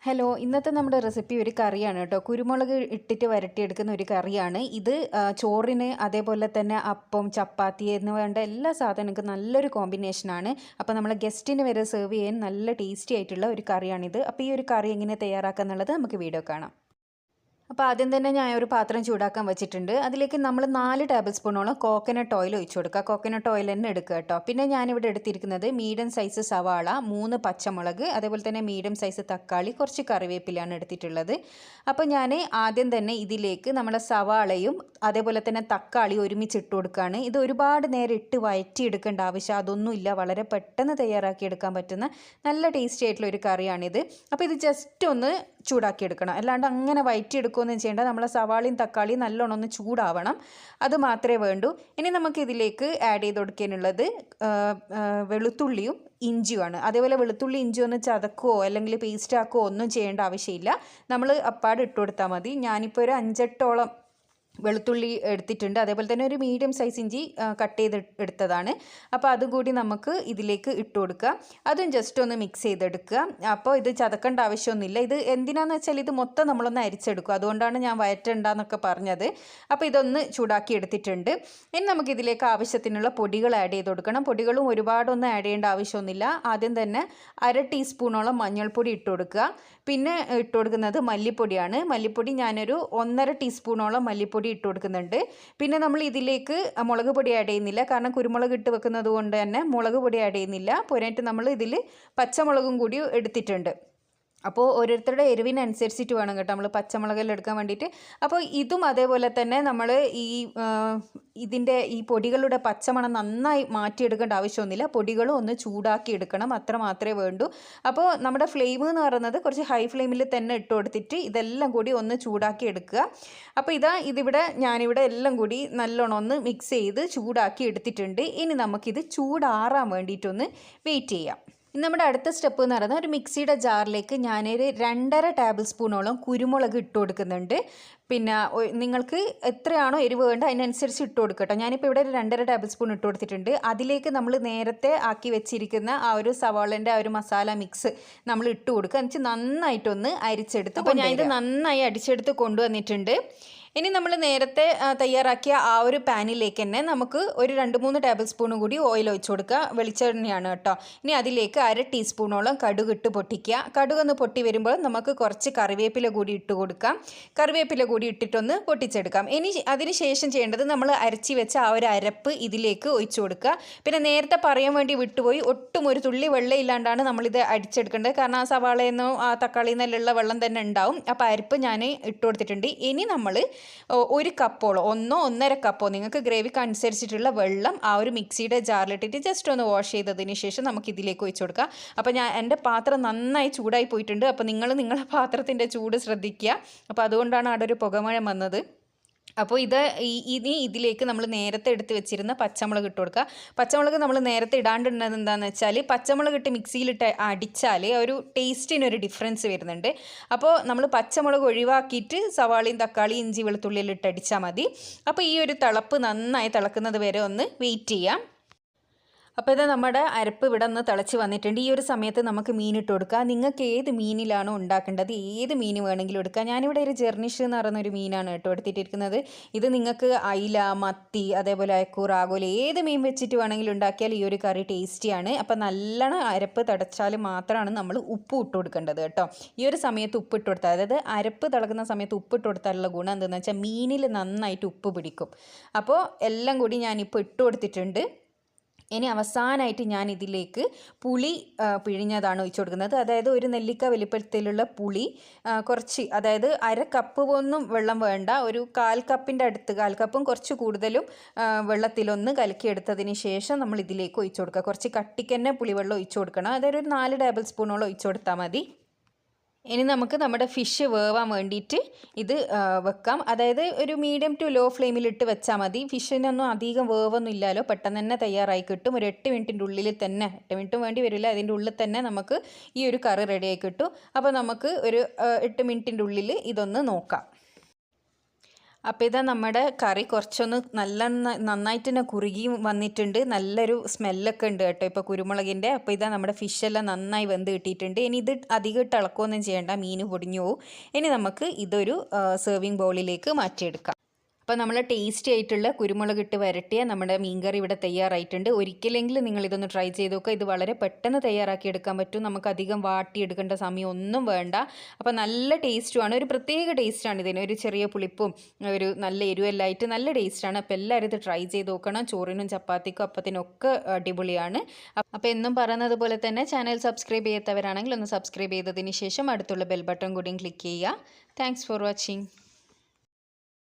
Hello, ഇന്നത്തെ നമ്മുടെ recipe ഒരു കറിയാണ് കേട്ടോ. കുരുമുളക് ഇട്ടിട്ട് വരട്ടിയെടുക്കുന്ന ഒരു കറിയാണ് ഇത്. ചോറിന് അതേപോലെ തന്നെ അപ്പം, ചപ്പാത്തി എന്ന് വേണ്ട എല്ലാ സാധനങ്ങൾക്കും നല്ലൊരു കോമ്പിനേഷനാണ്. അപ്പോൾ നമ്മൾ ഗസ്റ്റിന് വരെ സെർവ് ചെയ്യാൻ നല്ല ടേസ്റ്റി ആയിട്ടുള്ള ഒരു കറിയാണിത്. അപ്പോൾ ഈ ഒരു കറി എങ്ങനെ തയ്യാറാക്കുക എന്നുള്ളത് നമുക്ക് വീഡിയോ കാണാം. അപ്പോൾ ആദ്യം തന്നെ ഞാൻ ഒരു പാത്രം ചൂടാക്കാൻ വെച്ചിട്ടുണ്ട്. അതിലേക്ക് നമ്മൾ 4 ടേബിൾ സ്പൂണോളം കോക്കനട്ട് ഓയിൽ ഒഴിച്ചു കൊടുക്കുക. കോക്കനട്ട് ഓയിൽ തന്നെ എടുക്കുക കേട്ടോ. പിന്നെ ഞാനിവിടെ എടുത്തിരിക്കുന്നത് മീഡിയം സൈസ് സവാള, 3 പച്ചമുളക്, അതേപോലെ തന്നെ മീഡിയം സൈസ് തക്കാളി, കുറച്ച് കറിവേപ്പിലാണ് എടുത്തിട്ടുള്ളത്. അപ്പോൾ ഞാൻ ആദ്യം തന്നെ ഇതിലേക്ക് നമ്മുടെ സവാളയും അതേപോലെ തന്നെ തക്കാളി ഒരുമിച്ച് ഇട്ട് കൊടുക്കുകയാണ്. ഇത് ഒരുപാട് നേരം ഇട്ട് വഴറ്റിയെടുക്കേണ്ട ആവശ്യം അതൊന്നുമില്ല. വളരെ പെട്ടെന്ന് തയ്യാറാക്കി എടുക്കാൻ പറ്റുന്ന നല്ല ടേസ്റ്റി ആയിട്ടുള്ള ഒരു കറിയാണിത്. അപ്പോൾ ഇത് ജസ്റ്റ് ഒന്ന് ചൂടാക്കി എടുക്കണം, അല്ലാണ്ട് അങ്ങനെ വഴറ്റിയെടുക്കുകയൊന്നും ചെയ്യേണ്ട. നമ്മളെ സവാളയും തക്കാളിയും നല്ലോണം ഒന്ന് ചൂടാവണം, അത് മാത്രമേ വേണ്ടൂ. ഇനി നമുക്ക് ഇതിലേക്ക് ആഡ് ചെയ്ത് കൊടുക്കാനുള്ളത് വെളുത്തുള്ളിയും ഇഞ്ചിയുമാണ്. അതേപോലെ വെളുത്തുള്ളി ഇഞ്ചി ഒന്ന് ചതക്കുകയോ അല്ലെങ്കിൽ പേസ്റ്റ് ആക്കുകയോ ഒന്നും ചെയ്യേണ്ട ആവശ്യമില്ല. നമ്മൾ അപ്പാട് ഇട്ട് കൊടുത്താൽ മതി. ഞാനിപ്പോൾ ഒരു 5-8ഓളം വെളുത്തുള്ളി എടുത്തിട്ടുണ്ട്. അതേപോലെ തന്നെ ഒരു മീഡിയം സൈസ് ഇഞ്ചി കട്ട് ചെയ്ത് എടുത്തതാണ്. അപ്പോൾ അതും കൂടി നമുക്ക് ഇതിലേക്ക് ഇട്ട് കൊടുക്കുക. അതും ജസ്റ്റ് ഒന്ന് മിക്സ് ചെയ്തെടുക്കുക. അപ്പോൾ ഇത് ചതക്കേണ്ട ആവശ്യമൊന്നുമില്ല. ഇത് എന്തിനാന്ന് വെച്ചാൽ ഇത് മൊത്തം നമ്മളൊന്ന് അരിച്ചെടുക്കും, അതുകൊണ്ടാണ് ഞാൻ വഴറ്റണ്ടെന്നൊക്കെ പറഞ്ഞത്. അപ്പോൾ ഇതൊന്ന് ചൂടാക്കി എടുത്തിട്ടുണ്ട്. ഇനി നമുക്ക് ഇതിലേക്ക് ആവശ്യത്തിനുള്ള പൊടികൾ ആഡ് ചെയ്ത് കൊടുക്കണം. പൊടികളും ഒരുപാടൊന്നും ആഡ് ചെയ്യേണ്ട ആവശ്യമൊന്നുമില്ല. ആദ്യം തന്നെ 1/2 ടീസ്പൂണോളം മഞ്ഞൾപ്പൊടി ഇട്ട് കൊടുക്കുക. പിന്നെ ഇട്ട് കൊടുക്കുന്നത് മല്ലിപ്പൊടിയാണ്. മല്ലിപ്പൊടി ഞാനൊരു 1.5 ടീസ്പൂണോളം മല്ലിപ്പൊടി ഇട്ട് കൊടുക്കുന്നുണ്ട്. പിന്നെ നമ്മൾ ഇതിലേക്ക് മുളക് പൊടി ആഡ് ചെയ്യുന്നില്ല, കാരണം കുരുമുളക് ഇട്ട് വെക്കുന്നത് കൊണ്ട് തന്നെ മുളക് പൊടി ആഡ് ചെയ്യുന്നില്ല. പോരായിട്ട് നമ്മൾ ഇതിൽ പച്ചമുളകും കൂടി എടുത്തിട്ടുണ്ട്. അപ്പോൾ ഓരോരുത്തരുടെ എരിവിനനുസരിച്ചിട്ട് വേണം കേട്ടോ നമ്മൾ പച്ചമുളകെല്ലാം എടുക്കാൻ വേണ്ടിയിട്ട്. അപ്പോൾ ഇതും അതേപോലെ തന്നെ നമ്മൾ ഇതിൻ്റെ ഈ പൊടികളുടെ പച്ചമണം നന്നായി മാറ്റിയെടുക്കേണ്ട ആവശ്യമൊന്നുമില്ല. പൊടികളും ഒന്ന് ചൂടാക്കി എടുക്കണം, അത്ര മാത്രമേ വേണ്ടൂ. അപ്പോൾ നമ്മുടെ ഫ്ലെയിം എന്ന് പറയുന്നത് കുറച്ച് ഹൈ ഫ്ലെയിമിൽ തന്നെ ഇട്ട് കൊടുത്തിട്ട് ഇതെല്ലാം കൂടി ഒന്ന് ചൂടാക്കി എടുക്കുക. അപ്പോൾ ഇതിവിടെ ഞാനിവിടെ എല്ലാം കൂടി നല്ലോണം ഒന്ന് മിക്സ് ചെയ്ത് ചൂടാക്കി എടുത്തിട്ടുണ്ട്. ഇനി നമുക്കിത് ചൂടാറാൻ വേണ്ടിയിട്ടൊന്ന് വെയിറ്റ് ചെയ്യാം. നമ്മുടെ അടുത്ത സ്റ്റെപ്പ് എന്ന് പറയുന്നത് ഒരു മിക്സിയുടെ ജാറിലേക്ക് ഞാനൊരു 2.5 ടേബിൾ സ്പൂണോളം കുരുമുളക് ഇട്ട് കൊടുക്കുന്നുണ്ട്. പിന്നെ നിങ്ങൾക്ക് എത്രയാണോ എരിവ് വേണ്ട അതിനനുസരിച്ച് ഇട്ട് കൊടുക്കട്ടോ. ഞാനിപ്പോൾ ഇവിടെ ഒരു 2.5 ടേബിൾ സ്പൂൺ ഇട്ട് കൊടുത്തിട്ടുണ്ട്. അതിലേക്ക് നമ്മൾ നേരത്തെ ആക്കി വെച്ചിരിക്കുന്ന ആ ഒരു സവാളൻ്റെ ആ ഒരു മസാല മിക്സ് നമ്മൾ ഇട്ട് കൊടുക്കുക. എന്നുവെച്ചാൽ നന്നായിട്ടൊന്ന് അരിച്ചെടുത്ത്. അപ്പോൾ ഞാൻ ഇത് നന്നായി അടിച്ചെടുത്ത് കൊണ്ടുവന്നിട്ടുണ്ട്. ഇനി നമ്മൾ നേരത്തെ തയ്യാറാക്കിയ ആ ഒരു പാനിലേക്ക് തന്നെ നമുക്ക് ഒരു 2-3 ടേബിൾ സ്പൂൺ കൂടി ഓയിൽ ഒഴിച്ച് കൊടുക്കുക. വെളിച്ചെണ്ണയാണ് കേട്ടോ. ഇനി അതിലേക്ക് 1/2 ടീസ്പൂണോളം കടുക് ഇട്ട് പൊട്ടിക്കുക. കടുകൊന്ന് പൊട്ടി വരുമ്പോൾ നമുക്ക് കുറച്ച് കറിവേപ്പില കൂടി ഇട്ട് കൊടുക്കാം. കറിവേപ്പില കൂടി ഇട്ടിട്ടൊന്ന് പൊട്ടിച്ചെടുക്കാം. ഇനി അതിന് ശേഷം ചെയ്യേണ്ടത് നമ്മൾ അരച്ച് വെച്ച ആ ഒരു അരപ്പ് ഇതിലേക്ക് ഒഴിച്ച് കൊടുക്കുക. പിന്നെ നേരത്തെ പറയാൻ വേണ്ടി വിട്ടുപോയി, ഒട്ടും ഒരു തുള്ളി വെള്ളം ഇല്ലാണ്ടാണ് നമ്മളിത് അടിച്ചെടുക്കേണ്ടത്. കാരണം ആ സവാളയിൽ നിന്നോ ആ തക്കാളിയിൽ നിന്നെല്ലാം വെള്ളം തന്നെ ഉണ്ടാവും. അപ്പോൾ അരപ്പ് ഞാൻ ഇട്ട് കൊടുത്തിട്ടുണ്ട്. ഇനി നമ്മൾ 1 കപ്പോളം 1-1.5 കപ്പോ നിങ്ങൾക്ക് ഗ്രേവിക്ക് അനുസരിച്ചിട്ടുള്ള വെള്ളം ആ ഒരു മിക്സിയുടെ ജാറിലിട്ടിട്ട് ജസ്റ്റ് ഒന്ന് വാഷ് ചെയ്തതിന് ശേഷം നമുക്ക് ഇതിലേക്ക് ഒഴിച്ചു കൊടുക്കാം. അപ്പോൾ എൻ്റെ പാത്രം നന്നായി ചൂടായി പോയിട്ടുണ്ട്. അപ്പോൾ നിങ്ങളുടെ പാത്രത്തിൻ്റെ ചൂട് ശ്രദ്ധിക്കുക. അപ്പോൾ അതുകൊണ്ടാണ് അവിടെ ഒരു പുകമഴ വന്നത്. അപ്പോൾ ഇനി ഇതിലേക്ക് നമ്മൾ നേരത്തെ എടുത്ത് വെച്ചിരുന്ന പച്ചമുളക് ഇട്ട് കൊടുക്കുക. പച്ചമുളക് നമ്മൾ നേരത്തെ ഇടാണ്ടിരുന്നത് എന്താണെന്ന് വെച്ചാൽ പച്ചമുളക് ഇട്ട് മിക്സിയിലിട്ട് അടിച്ചാൽ ഒരു ടേസ്റ്റിനൊരു ഡിഫറൻസ് വരുന്നുണ്ട്. അപ്പോൾ നമ്മൾ പച്ചമുളക് ഒഴിവാക്കിയിട്ട് സവാളയും തക്കാളി ഇഞ്ചി വെളുത്തുള്ളിയിൽ ഇട്ട് അടിച്ചാൽ മതി. അപ്പോൾ ഈ ഒരു തിളപ്പ് നന്നായി തിളക്കുന്നത് വരെ ഒന്ന് വെയിറ്റ് ചെയ്യാം. അപ്പോൾ ഇത് നമ്മുടെ അരപ്പ് ഇവിടെ നിന്ന് തിളച്ച് വന്നിട്ടുണ്ട്. ഈ ഒരു സമയത്ത് നമുക്ക് മീനിട്ട് കൊടുക്കുക. നിങ്ങൾക്ക് ഏത് മീനിലാണോ ഉണ്ടാക്കേണ്ടത്, ഏത് മീൻ വേണമെങ്കിലും എടുക്കുക. ഞാനിവിടെ ഒരു ജെർണിഷ് എന്ന് പറയുന്ന ഒരു മീനാണ് കേട്ടോ എടുത്തിട്ടിരിക്കുന്നത്. ഇത് നിങ്ങൾക്ക് അയില, മത്തി, അതേപോലെ അയക്കൂർ, ആഗോല ഏത് മീൻ വെച്ചിട്ട് വേണമെങ്കിലും ഉണ്ടാക്കിയാൽ ഈ ഒരു കറി ടേസ്റ്റിയാണ്. അപ്പോൾ നല്ലോണം അരപ്പ് തിളച്ചാൽ മാത്രമാണ് നമ്മൾ ഉപ്പ് ഇട്ട് കൊടുക്കേണ്ടത് കേട്ടോ. ഈ ഒരു സമയത്ത് ഉപ്പ് ഇട്ട് കൊടുത്താൽ, അതായത് അരപ്പ് തിളക്കുന്ന സമയത്ത് ഉപ്പ് ഇട്ട് കൊടുത്താലുള്ള ഗുണം എന്താണെന്ന് വെച്ചാൽ മീനിൽ നന്നായിട്ട് ഉപ്പ് പിടിക്കും. അപ്പോൾ എല്ലാം കൂടി ഞാനിപ്പോൾ ഇട്ട് കൊടുത്തിട്ടുണ്ട്. ഇനി അവസാനമായിട്ട് ഞാൻ ഇതിലേക്ക് പുളി പിഴിഞ്ഞതാണ് ഒഴിച്ചു കൊടുക്കുന്നത്. അതായത് ഒരു നെല്ലിക്ക വലിപ്പത്തിലുള്ള പുളി കുറച്ച്, അതായത് 1/2 കപ്പ് ഒന്നും വെള്ളം വേണ്ട, ഒരു 1/4 കപ്പിൻ്റെ അടുത്ത്, 1/4 കപ്പും കുറച്ച് കൂടുതലും വെള്ളത്തിലൊന്ന് കലക്കിയെടുത്തതിന് ശേഷം നമ്മൾ ഇതിലേക്ക് ഒഴിച്ചു കൊടുക്കുക. കുറച്ച് കട്ടിക്ക് തന്നെ പുളിവെള്ളം ഒഴിച്ചു കൊടുക്കണം. അതായത് ഒരു 4 ടേബിൾ സ്പൂണോളം ഒഴിച്ചു കൊടുത്താൽ മതി. ഇനി നമുക്ക് നമ്മുടെ ഫിഷ് വേവാൻ വേണ്ടിയിട്ട് ഇത് വെക്കാം. അതായത് ഒരു മീഡിയം ടു ലോ ഫ്ലെയിമിലിട്ട് വെച്ചാൽ മതി. ഫിഷിനൊന്നും അധികം വേവൊന്നും ഇല്ലല്ലോ, പെട്ടെന്ന് തന്നെ തയ്യാറായി കിട്ടും. ഒരു 8 മിനിറ്റിൻ്റെ ഉള്ളിൽ തന്നെ, 8 മിനിറ്റും വേണ്ടി വരില്ല, അതിൻ്റെ ഉള്ളിൽ തന്നെ നമുക്ക് ഈ ഒരു കറി റെഡിയായി കിട്ടും. അപ്പോൾ നമുക്ക് ഒരു 8 മിനിറ്റിൻ്റെ ഉള്ളിൽ ഇതൊന്ന് നോക്കാം. അപ്പോൾ ഇതാ നമ്മുടെ കറി കുറച്ചൊന്ന് നന്നായിട്ട് തന്നെ കുറുകി വന്നിട്ടുണ്ട്. നല്ലൊരു സ്മെല്ലൊക്കെ ഉണ്ട് കേട്ടോ ഇപ്പോൾ കുരുമുളകിൻ്റെ. അപ്പോൾ ഇതാ നമ്മുടെ ഫിഷെല്ലാം നന്നായി വെന്ത് കിട്ടിയിട്ടുണ്ട്. ഇനി ഇത് അധികം ഇട്ട് ഇളക്കുകയൊന്നും ചെയ്യേണ്ട, മീൻ പൊടിഞ്ഞു പോകും. ഇനി നമുക്ക് ഇതൊരു സെർവിങ് ബൗളിലേക്ക് മാറ്റിയെടുക്കാം. അപ്പോൾ നമ്മൾ ടേസ്റ്റി ആയിട്ടുള്ള കുരുമുളക് ഇട്ട് വരട്ടിയ നമ്മുടെ മീൻകറി ഇവിടെ തയ്യാറായിട്ടുണ്ട്. ഒരിക്കലെങ്കിലും നിങ്ങൾ ഇതൊന്ന് ട്രൈ ചെയ്ത് നോക്കുക. ഇത് വളരെ പെട്ടെന്ന് തയ്യാറാക്കി എടുക്കാൻ പറ്റും. നമുക്ക് അധികം വാട്ടിയെടുക്കേണ്ട സമയം ഒന്നും വേണ്ട. അപ്പോൾ നല്ല ടേസ്റ്റുമാണ്, ഒരു പ്രത്യേക ടേസ്റ്റാണ് ഇതിന്. ഒരു ചെറിയ പുളിപ്പും ഒരു നല്ല എരിവെല്ലാം ആയിട്ട് നല്ല ടേസ്റ്റാണ്. അപ്പോൾ എല്ലാവരും ഇത് ട്രൈ ചെയ്ത് നോക്കണം. ചോറിനും ചപ്പാത്തിക്കും അപ്പത്തിനൊക്കെ അടിപൊളിയാണ്. അപ്പോൾ എന്നും പറയുന്നത് പോലെ തന്നെ ചാനൽ സബ്സ്ക്രൈബ് ചെയ്യാത്തവരാണെങ്കിൽ ഒന്ന് സബ്സ്ക്രൈബ് ചെയ്തതിന് ശേഷം അടുത്തുള്ള ബെൽ ബട്ടൺ കൂടിയും ക്ലിക്ക് ചെയ്യുക. Thanks for watching.